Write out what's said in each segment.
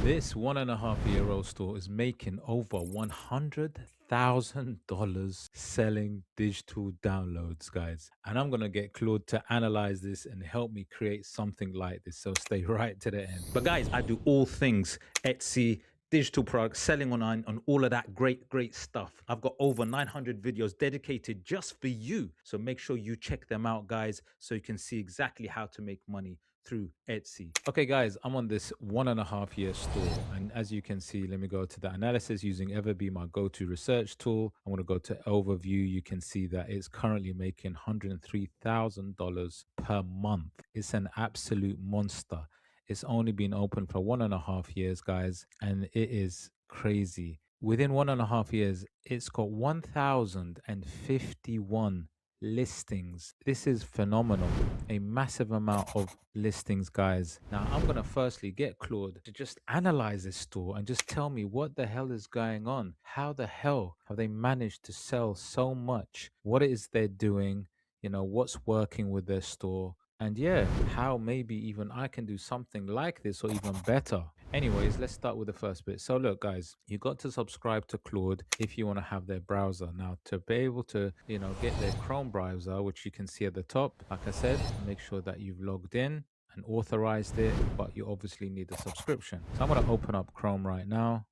This 1.5-year-old store is making over $100,000 selling digital downloads, guys. And I'm going to get Claude to analyze this and help me create something like this. So stay right to the end. But guys, I do all things Etsy, digital products, selling online, and all of that great stuff. I've got over 900 videos dedicated just for you. So make sure you check them out, guys, so you can see exactly how to make money through Etsy. Okay, guys, I'm on this 1.5-year store. And as you can see, let me go to the analysis using EverBee, my go-to research tool. I'm going to go to overview. You can see that it's currently making $103,000 per month. It's an absolute monster. It's only been open for 1.5 years, guys, and it is crazy. Within 1.5 years, it's got 1,051 listings. This is phenomenal. A massive amount of listings, guys. Now, I'm going to firstly get Claude to just analyze this store and just tell me what the hell is going on. How the hell have they managed to sell so much? What it is they're doing? What's working with their store? And yeah, how maybe even I can do something like this or even better. Anyways, let's start with the first bit. So look, guys, you got to subscribe to Claude if you want to have their browser. Now, to be able to, get their Chrome browser, which you can see at the top, like I said, make sure that you've logged in and authorized it, but you obviously need a subscription. So I'm going to open up Chrome right now,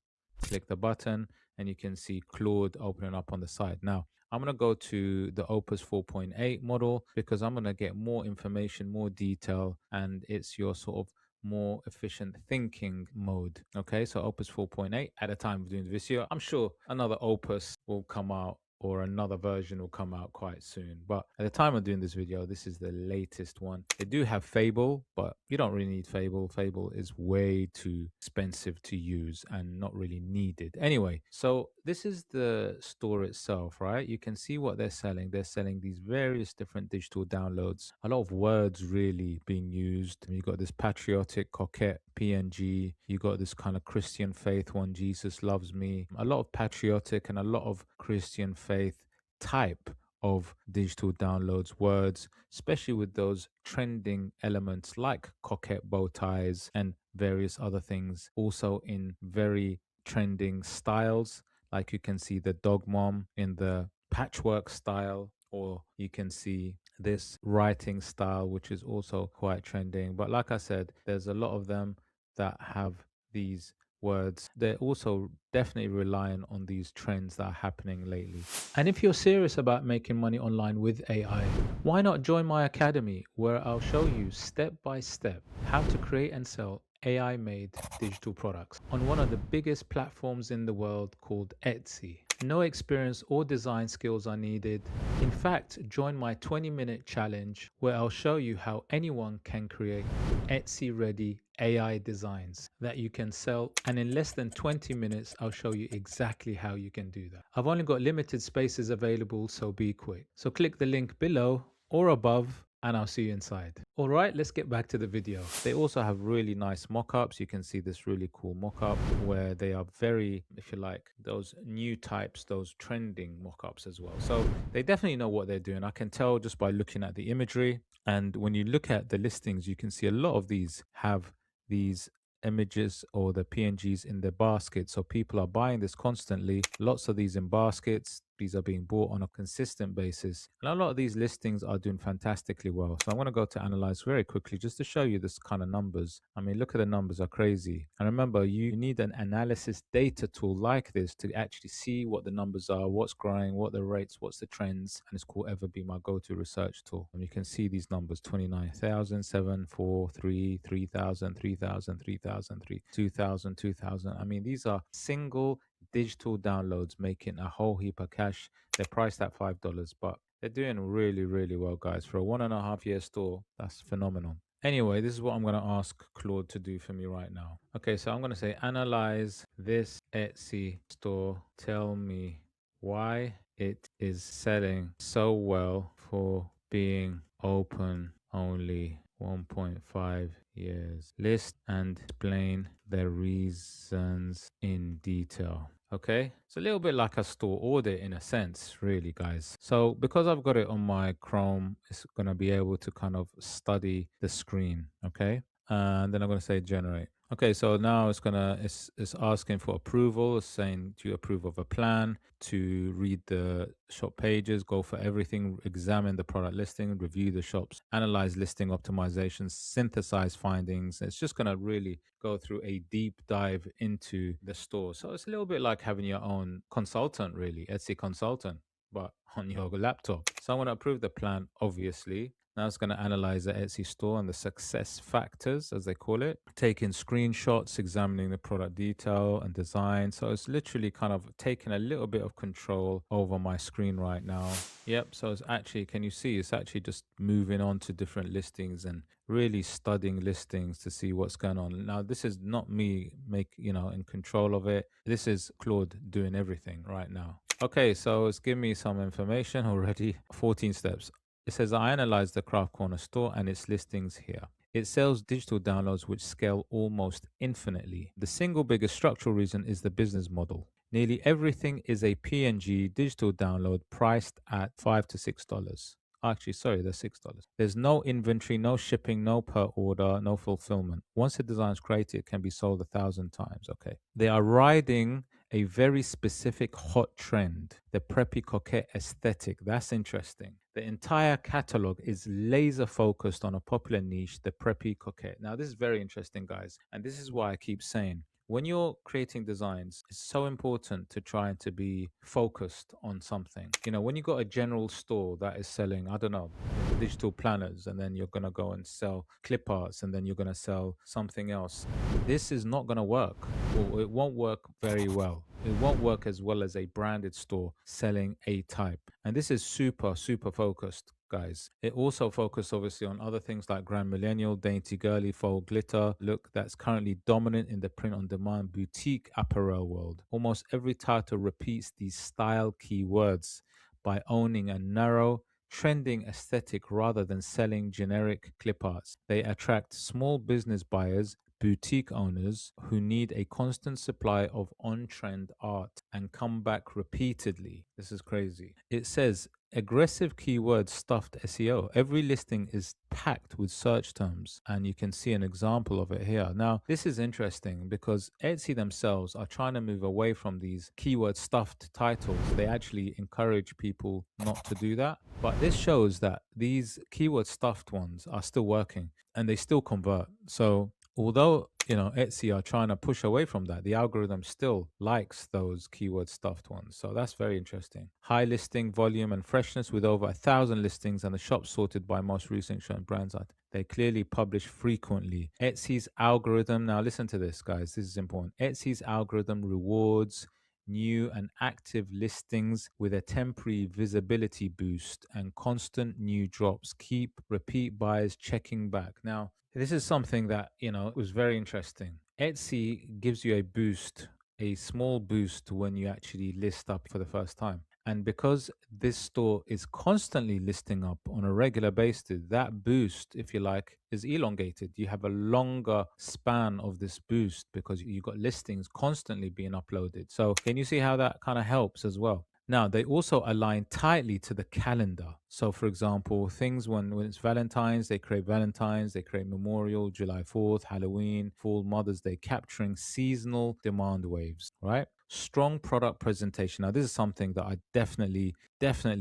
click the button, and you can see Claude opening up on the side. Now, I'm going to go to the Opus 4.8 model because I'm going to get more information, more detail, and it's your sort of more efficient thinking mode. Okay, so Opus 4.8 at the time of doing the video. I'm sure another Opus will come out or another version will come out quite soon. But at the time of doing this video, this is the latest one. They do have Fable, but you don't really need Fable. Fable is way too expensive to use and not really needed. Anyway, so this is the store itself, right? You can see what they're selling. They're selling these various different digital downloads. A lot of words really being used. You got this patriotic, coquette PNG. You got this kind of Christian faith one, Jesus loves me. A lot of patriotic and a lot of Christian faith type of digital downloads, words, especially with those trending elements like coquette bow ties and various other things, also in very trending styles. Like you can see the dog mom in the patchwork style, or you can see this writing style, which is also quite trending. But like I said, there's a lot of them that have these words. They're also definitely relying on these trends that are happening lately. And if you're serious about making money online with AI, why not join my academy where I'll show you step by step how to create and sell AI made digital products on one of the biggest platforms in the world called Etsy. No experience or design skills are needed. In fact, join my 20-minute challenge where I'll show you how anyone can create Etsy ready AI designs that you can sell, and in less than 20 minutes I'll show you exactly how you can do that. I've only got limited spaces available, so be quick. So click the link below or above and I'll see you inside. All right, let's get back to the video. They also have really nice mock-ups. You can see this really cool mock-up where they are very, if you like, those new types, those trending mock-ups as well. So they definitely know what they're doing. I can tell just by looking at the imagery. And when you look at the listings, you can see a lot of these have these images or the PNGs in their basket. So people are buying this constantly. Lots of these in baskets. These are being bought on a consistent basis. And a lot of these listings are doing fantastically well. So I'm going to go to analyze very quickly just to show you this kind of numbers. I mean, look at the numbers are crazy. And remember, you need an analysis data tool like this to actually see what the numbers are, what's growing, what the rates, what's the trends. And it's called EverBee, my go-to research tool. And you can see these numbers: 29,000, 7, 4, 3, 3,000, 3,000, 3,000, 3, 2,000, 2,000. I mean, these are single digital downloads making a whole heap of cash. They're priced at $5, but they're doing really well, guys. For a 1.5-year store, that's phenomenal. Anyway, this is what I'm going to ask Claude to do for me right now. Okay, so I'm going to say, analyze this Etsy store. Tell me why it is selling so well for being open only 1.5 years. List and explain the reasons in detail. Okay, it's a little bit like a store audit in a sense, really, guys. So because I've got it on my Chrome, it's going to be able to kind of study the screen. Okay, and then I'm going to say generate. Okay, so now it's asking for approval. It's saying do you approve of a plan, to read the shop pages, go for everything, examine the product listing, review the shops, analyze listing optimizations, synthesize findings. It's just gonna really go through a deep dive into the store. So it's a little bit like having your own consultant, really, Etsy consultant, but on your laptop. So I want to approve the plan, obviously. Now it's going to analyze the Etsy store and the success factors, as they call it, taking screenshots, examining the product detail and design. So it's literally kind of taking a little bit of control over my screen right now. Yep. So it's actually, can you see? It's actually just moving on to different listings and really studying listings to see what's going on. Now, this is not me in control of it. This is Claude doing everything right now. Okay, so it's giving me some information already. 14 steps. It says, I analyzed the Craft Corner store and its listings here. It sells digital downloads which scale almost infinitely. The single biggest structural reason is the business model. Nearly everything is a PNG digital download priced at $5 to $6. Actually, sorry, they're $6. There's no inventory, no shipping, no per order, no fulfillment. Once a design is created, it can be sold 1,000 times. Okay. They are riding a very specific hot trend, the preppy coquette aesthetic. That's interesting. The entire catalog is laser focused on a popular niche, the preppy coquette. Now, this is very interesting, guys. And this is why I keep saying when you're creating designs, it's so important to try and to be focused on something. When you got a general store that is selling, I don't know, digital planners, and then you're going to go and sell clip arts, and then you're going to sell something else, this is not going to work, or it won't work very well. It won't work as well as a branded store selling a type. And this is super, super focused, guys. It also focused obviously on other things like Grand Millennial, Dainty Girly, Faux Glitter look that's currently dominant in the print on demand boutique apparel world. Almost every title repeats these style keywords by owning a narrow, trending aesthetic rather than selling generic clip arts. They attract small business buyers, boutique owners who need a constant supply of on trend art and come back repeatedly. This is crazy. It says aggressive keyword stuffed SEO. Every listing is packed with search terms, and you can see an example of it here. Now, this is interesting because Etsy themselves are trying to move away from these keyword stuffed titles. They actually encourage people not to do that. But this shows that these keyword stuffed ones are still working and they still convert. So although Etsy are trying to push away from that, the algorithm still likes those keyword stuffed ones. So that's very interesting. High listing volume and freshness with over 1,000 listings and the shop sorted by most recent shown brands. They clearly publish frequently. Etsy's algorithm, now listen to this, guys, this is important. Etsy's algorithm rewards new and active listings with a temporary visibility boost and constant new drops. Keep repeat buyers checking back. Now, this is something that, was very interesting. Etsy gives you a boost, a small boost when you actually list up for the first time. And because this store is constantly listing up on a regular basis, that boost, if you like, is elongated. You have a longer span of this boost because you got listings constantly being uploaded. So, can you see how that kind of helps as well? Now, they also align tightly to the calendar. So, for example, things when it's Valentine's, they create Valentine's, they create Memorial, July 4th, Halloween, Fall, Mother's Day, capturing seasonal demand waves, right? Strong product presentation. Now, this is something that I definitely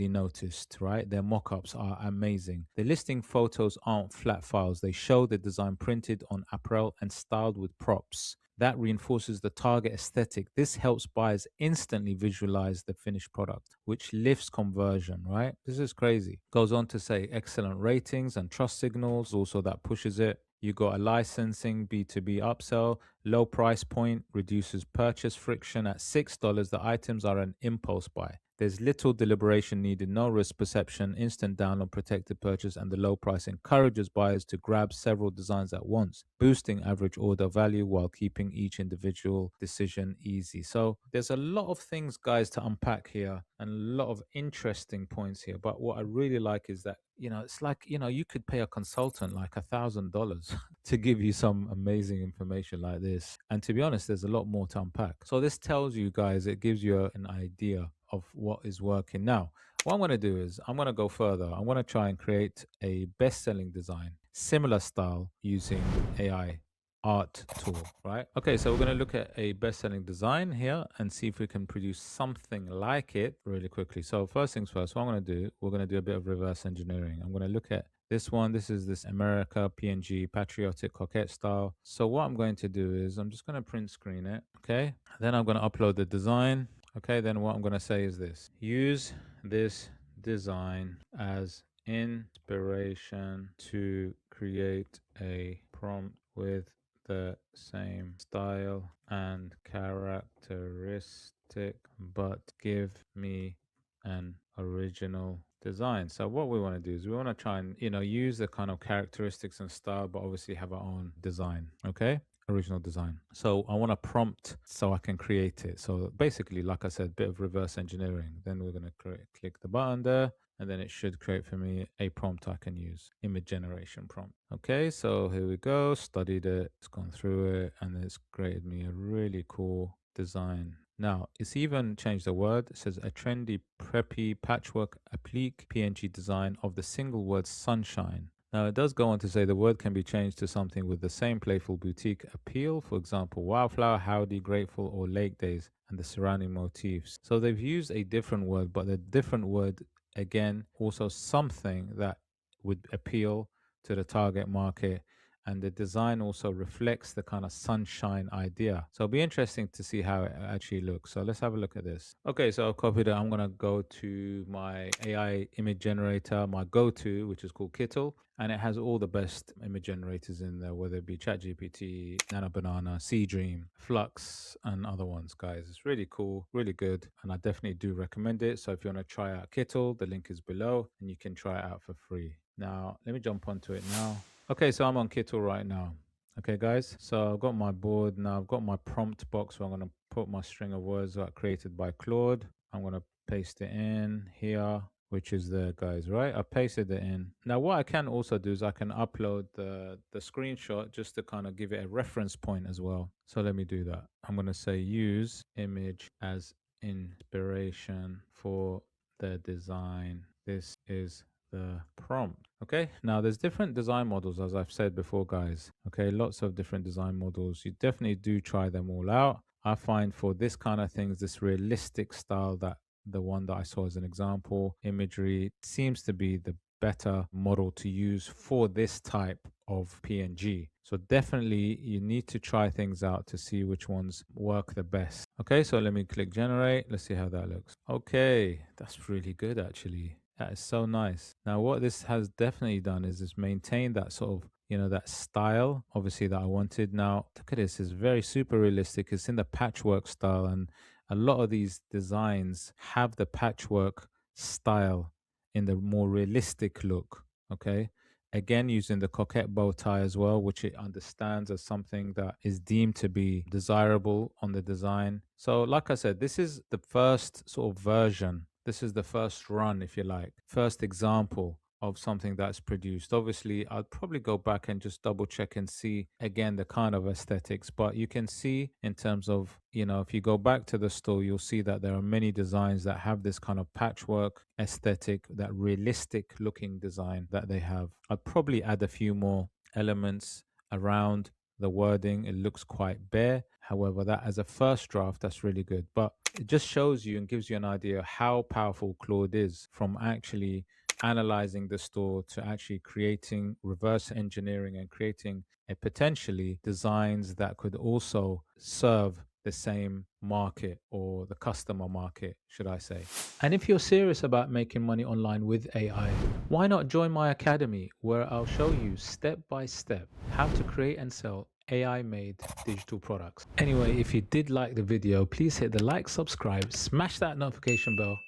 noticed, right? Their mock ups are amazing. The listing photos aren't flat files, they show the design printed on apparel and styled with props. That reinforces the target aesthetic. This helps buyers instantly visualize the finished product, which lifts conversion, right? This is crazy. Goes on to say excellent ratings and trust signals, also that pushes it. You got a licensing B2B upsell, low price point, reduces purchase friction. At $6, the items are an impulse buy. There's little deliberation needed, no risk perception, instant download, protected purchase, and the low price encourages buyers to grab several designs at once, boosting average order value while keeping each individual decision easy. So there's a lot of things, guys, to unpack here and a lot of interesting points here. But what I really like is that, it's like, you could pay a consultant like $1,000 to give you some amazing information like this. And to be honest, there's a lot more to unpack. So this tells you guys, it gives you an idea of what is working. Now, what I'm going to do is I'm going to go further. I'm going to try and create a best-selling design, similar style using AI. art tool, right? Okay, so we're going to look at a best-selling design here and see if we can produce something like it really quickly. So first things first, what I'm going to do, we're going to do a bit of reverse engineering. I'm going to look at this one. This is this America PNG patriotic coquette style. So what I'm going to do is I'm just going to print screen it. Okay. Then I'm going to upload the design. Okay. Then what I'm going to say is this: use this design as inspiration to create a prompt with the same style and characteristic, but give me an original design. So what we want to do is we want to try and, use the kind of characteristics and style, but obviously have our own design. Okay. Original design. So I want a prompt so I can create it. So basically, like I said, bit of reverse engineering. Then we're going to click the button there, and then it should create for me a prompt I can use, image generation prompt. Okay, so here we go, studied it, it's gone through it, and it's created me a really cool design. Now, it's even changed the word. It says a trendy, preppy, patchwork, applique PNG design of the single word sunshine. Now, it does go on to say the word can be changed to something with the same playful boutique appeal. For example, wildflower, howdy, grateful, or lake days, and the surrounding motifs. So they've used a different word, but the different word, again, also something that would appeal to the target market, and the design also reflects the kind of sunshine idea. So it'll be interesting to see how it actually looks. So let's have a look at this. Okay, so I've copied it. I'm going to go to my AI image generator, my go-to, which is called Kittl, and it has all the best image generators in there, whether it be ChatGPT, Nano Banana, Dream, Flux, and other ones, guys. It's really cool, really good, and I definitely do recommend it. So if you want to try out Kittl, the link is below, and you can try it out for free. Now, let me jump onto it now. Okay, so I'm on Kittl right now. Okay, guys. So I've got my board now. I've got my prompt box where I'm going to put my string of words that are created by Claude. I'm going to paste it in here, which is there, guys, right? I pasted it in. Now, what I can also do is I can upload the screenshot just to kind of give it a reference point as well. So let me do that. I'm going to say use image as inspiration for the design. This is the prompt. Okay, now there's different design models, as I've said before, guys. Okay, lots of different design models. You definitely do try them all out. I find for this kind of things, this realistic style, that the one that I saw as an example imagery seems to be the better model to use for this type of PNG. So definitely you need to try things out to see which ones work the best. Okay, so let me click generate. Let's see how that looks. Okay, that's really good actually. That is so nice. Now, what this has definitely done is just maintain that sort of, that style, obviously, that I wanted. Now, look at this. It's very super realistic. It's in the patchwork style. And a lot of these designs have the patchwork style in the more realistic look. Okay. Again, using the coquette bow tie as well, which it understands as something that is deemed to be desirable on the design. So, like I said, this is the first sort of version. This is the first run, if you like, first example of something that's produced. Obviously, I'd probably go back and just double check and see again the kind of aesthetics. But you can see in terms of, if you go back to the store, you'll see that there are many designs that have this kind of patchwork aesthetic, that realistic looking design that they have. I'd probably add a few more elements around the wording. It looks quite bare. However, that as a first draft, that's really good. But it just shows you and gives you an idea how powerful Claude is, from actually analyzing the store to actually creating reverse engineering and creating a potentially designs that could also serve the same market, or the customer market, should I say. And if you're serious about making money online with AI, why not join my academy, where I'll show you step by step how to create and sell AI made digital products. Anyway, if you did like the video, please hit the like, subscribe, smash that notification bell,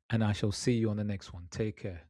and I shall see you on the next one. Take care.